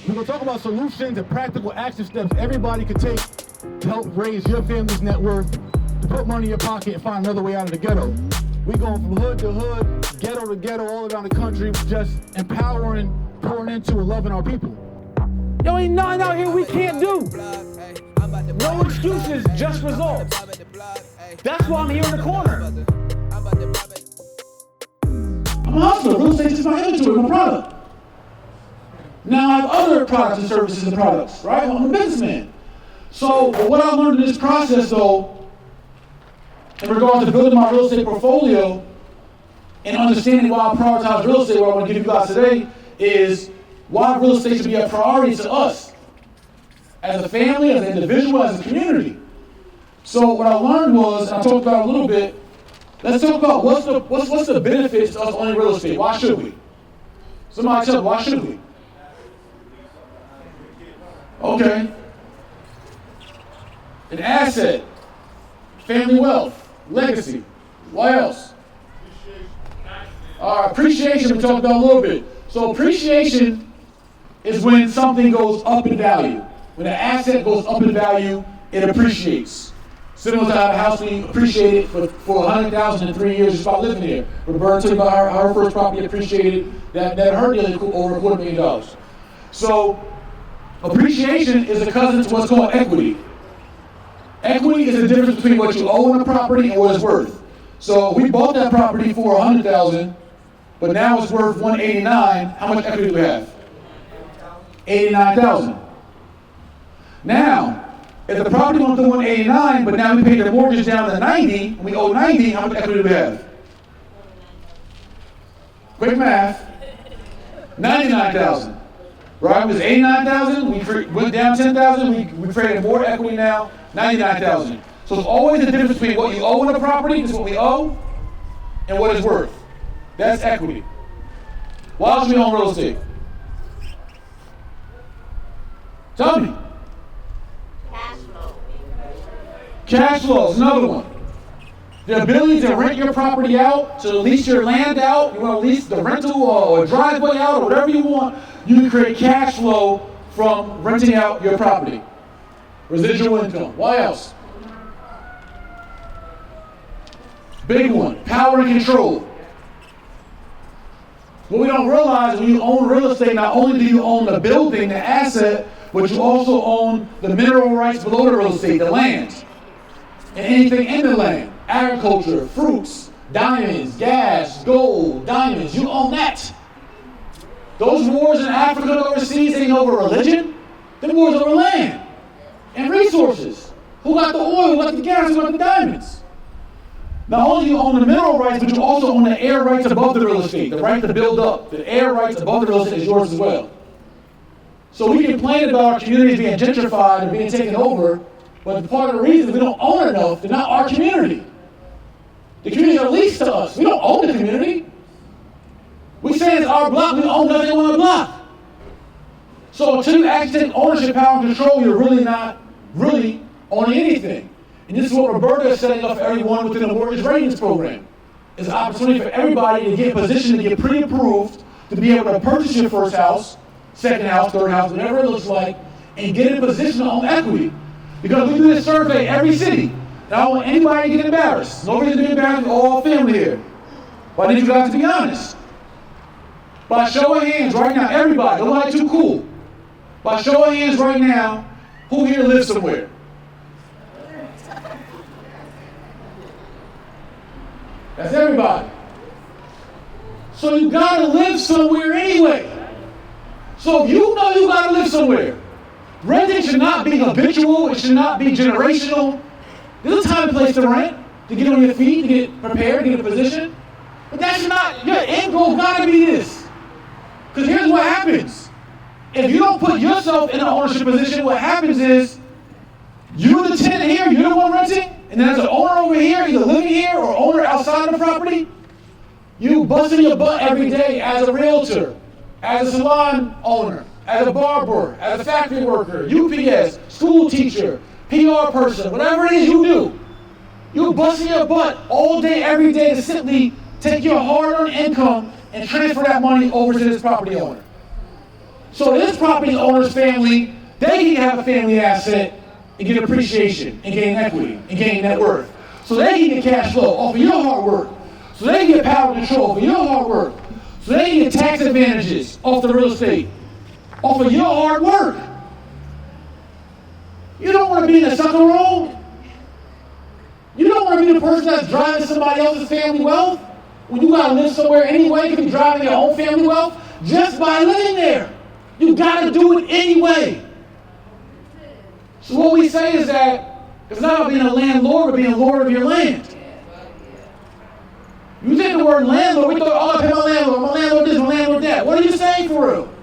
We're going to talk about solutions and practical action steps everybody could take to help raise your family's net worth, to put money in your pocket and find another way out of the ghetto. We're going from hood to hood, ghetto to ghetto, all around the country, just empowering, pouring into, and loving our people. Yo, ain't nothing out here we can't do. No excuses, just results. That's why I'm here in the corner. I'm a hustler. Real estate is my inventory, my product. Now I have other products and services and products, right? I'm a businessman. So what I learned in this process, though, in regards to building my real estate portfolio and understanding why I prioritize real estate, what I want to give you guys today is why real estate should be a priority to us as a family, as an individual, as a community. So what I learned was, and I talked about it a little bit, let's talk about what's the benefits to us owning real estate. Why should we? Somebody tell me, why should we? Okay. An asset, family wealth, legacy. What else? All right, appreciation we talked about a little bit. So appreciation is when something goes up in value. When an asset goes up in value, it appreciates. Similar to how the house we appreciated for $100,000 in 3 years just by living here. Roberta told about our first property appreciated that hurt nearly over $250,000. So appreciation is a cousin to what's called equity. Equity is the difference between what you owe on a property and what it's worth. So we bought that property for $100,000, but now it's worth $189,000. How much equity do we have? $89,000. Now, if the property went to $189,000, but now we paid the mortgage down to $90,000, and we owe $90,000, how much equity do we have? Quick math. $99,000. Right? It was $89,000. We went down $10,000. We created more equity now. $99,000. So there's always a difference between what you owe on the property, this is what we owe, and what it's worth. That's equity. Why should we own real estate? Tell me. Cash flow. Cash flow is another one. The ability to rent your property out, to lease your land out, you want to lease the rental or a driveway out or whatever you want, you can create cash flow from renting out your property. Residual income. What else? Big one, power and control. What we don't realize when you own real estate, not only do you own the building, the asset, but you also own the mineral rights below the real estate, the land, and anything in the land. Agriculture, fruits, diamonds, gas, gold, diamonds, you own that. Those wars in Africa and overseas ain't over religion. Them wars over land and resources. Who got the oil, who got the gas, who got the diamonds? Not only do you own the mineral rights, but you also own the air rights above the real estate, the right to build up. The air rights above the real estate is yours as well. So we complain about our communities being gentrified and being taken over, but part of the reason we don't own enough, they're not our community. The communities are leased to us. We don't own the community. We say it's our block, we own nothing on the block. So until you actually take ownership, power, and control, you're really not owning anything. And this is what Roberta is setting up for everyone within the mortgage ratings program. It's an opportunity for everybody to get positioned, to get pre-approved, to be able to purchase your first house, second house, third house, whatever it looks like, and get in position to own equity. Because we do this survey every city. And I don't want anybody to get embarrassed. Nobody's being embarrassed, we're all family here. But I need you guys to be honest. By show of hands right now, everybody, don't like too cool. By show of hands right now, who here lives somewhere? That's everybody. So you gotta live somewhere anyway. So if you know you gotta live somewhere, renting should not be habitual, it should not be generational. There's a time and place to rent, to get on your feet, to get prepared, to get in a position. But that should not, your end goal gotta be this. Because here's what happens. If you don't put yourself in an ownership position, what happens is, you're the tenant here, you're the one renting, and then there's an owner over here, either living here or owner outside of the property. You busting your butt every day as a realtor, as a salon owner, as a barber, as a factory worker, UPS, school teacher, PR person, whatever it is you do. You're busting your butt all day, every day to simply take your hard-earned income and transfer that money over to this property owner. So this property owner's family, they can have a family asset and get appreciation and gain equity and gain net worth. So they can get cash flow off of your hard work. So they can get power control for your hard work. So they can get tax advantages off the real estate, off of your hard work. You don't want to be in the sucker role. You don't want to be the person that's driving somebody else's family wealth. When you got to live somewhere anyway, you can be driving your own family wealth just by living there. You got to do it anyway. So what we say is that it's not about being a landlord, but being a lord of your land. You take the word landlord, we thought, oh, I pay my landlord this, my landlord that. What are you saying for real?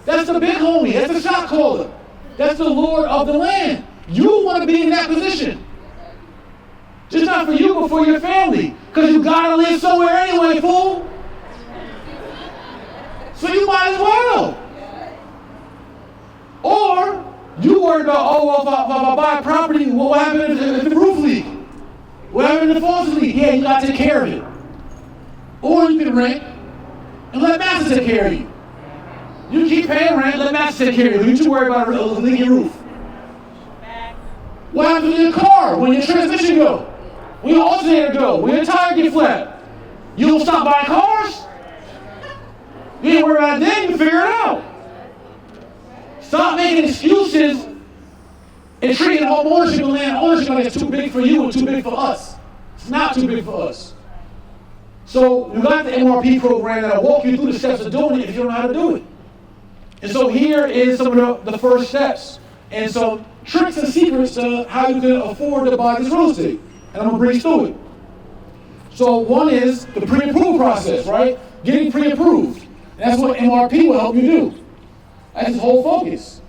That's the big homie. That's the shot caller. That's the lord of the land. You want to be in that position. Just not for you, but for your family. Because you got to live somewhere anyway, fool. So you might as well. Or you worry about, oh, well, if I buy a property, what happened if the roof leak? What happened if the faucet leak? Yeah, you got to take care of it. Or you can rent and let master take care of you. You keep paying rent, let master take care of you. You should worry about a leaking roof. What happens in your car when your transmission go? When your alternator go? When your tire get flat? You don't stop buying cars? You ain't worry about it then, you figure it out. Stop making excuses and treating home ownership and land ownership like it's too big for you and too big for us. It's not too big for us. So you got the MRP program that'll walk you through the steps of doing it if you don't know how to do it. And so here is some of the first steps and some tricks and secrets to how you can afford to buy this real estate. And I'm going to breeze through it. So one is the pre-approval process, right? Getting pre-approved. And that's what MRP will help you do. That's its whole focus.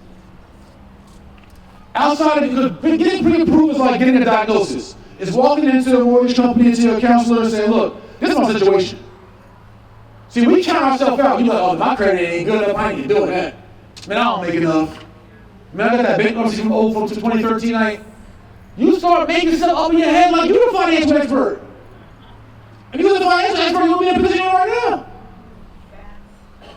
Outside of getting pre-approved is like getting a diagnosis. It's walking into a mortgage company, into a counselor and saying, look, this is my situation. See, we count ourselves out. You're like, oh, my credit ain't good enough. I ain't doing that. Man, I don't make enough. Man, I got that bankruptcy from old folks in 2013. You start making yourself up in your head like you're the financial expert. If you're the financial expert, you'll be in a position right now.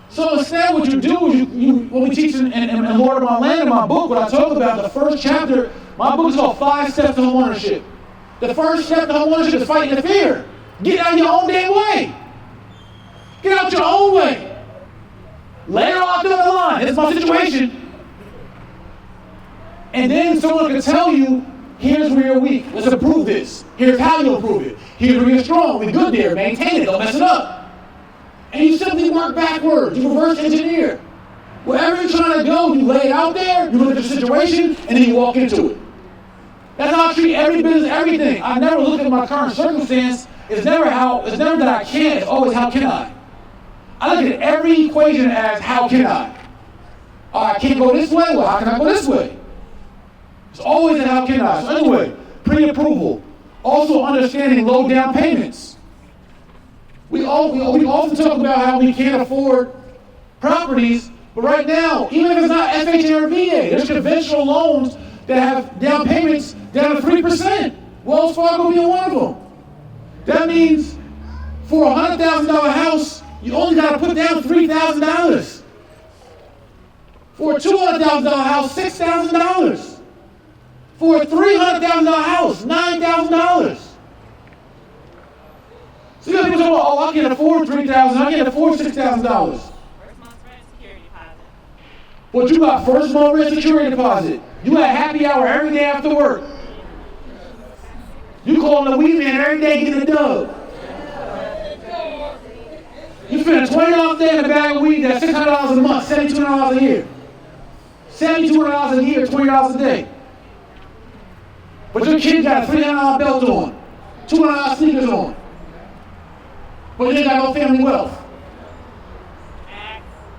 So instead, what you do is when we teach in Lord of My Land in my book, what I talk about, the first chapter, my book is called 5 Steps to Homeownership. The first step to homeownership is fighting the fear. Get out of your own damn way. Get out your own way. Lay it all out there on the line. This is my situation. And then someone can tell you, here's where you're weak. Let's improve this. Here's how you improve it. Here's where you're strong. Be good there. Maintain it. Don't mess it up. And you simply work backwards. You reverse engineer. Wherever you're trying to go, you lay it out there, you look at the situation, and then you walk into it. That's how I treat every business, everything. I never look at my current circumstance. It's never that I can, it's always how can I. I look at every equation as how can I. I can't go this way, well how can I go this way? It's always a how can I. So anyway, pre-approval. Also understanding low down payments. We often talk about how we can't afford properties, but right now, even if it's not FHA or VA, there's conventional loans that have down payments down to 3%. Wells Fargo being one of them. That means for a $100,000 house, you only got to put down $3,000. For a $200,000 house, $6,000. For a $300,000 house, $9,000. So you got people saying, oh, I can't afford $3,000, I can't afford $6,000. First month's rent, security deposit. But you got first month rent, security deposit. You got happy hour every day after work. You calling the weed man every day getting a dub. You spend $20 a day in a bag of weed, that's $600 a month, $7,200 a year. $7,200 a year, $20 a day. But your kid got a $300 belt on, $200 sneakers on. But they got no family wealth.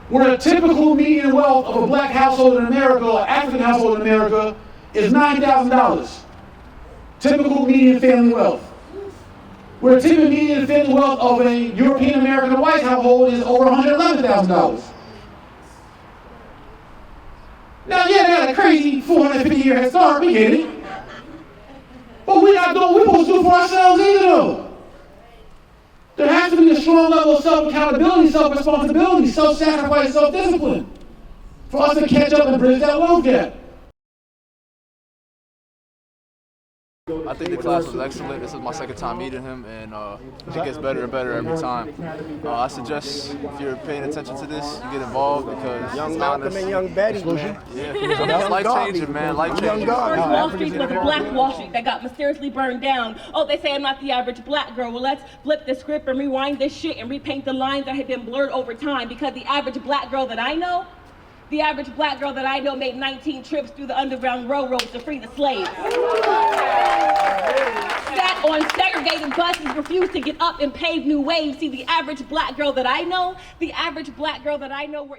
Where the typical median wealth of a black household in America or African household in America is $9,000. Typical median family wealth. Where the typical median family wealth of a European American white household is over $111,000. Now, yeah, they got a crazy 450-year head start, we get it. But we're not doing what we're supposed to do for ourselves either, though. There has to be a strong level of self-accountability, self-responsibility, self-sacrifice, self-discipline. for us to catch up and bridge that wealth gap. I think the class was excellent. This is my second time meeting him, and it gets better and better every time. I suggest if you're paying attention to this, you get involved because young Malcolm and young Betty, man. Yeah, it's life-changing, man. Life-changing. First Wall Street was Black Wall Street that got mysteriously burned down. Oh, they say I'm not the average black girl. Well, let's flip the script and rewind this shit and repaint the lines that have been blurred over time, because the average black girl that I know made 19 trips through the Underground Railroad to free the slaves. Sat on segregated buses, refused to get up and pave new ways. See, the average black girl that I know, were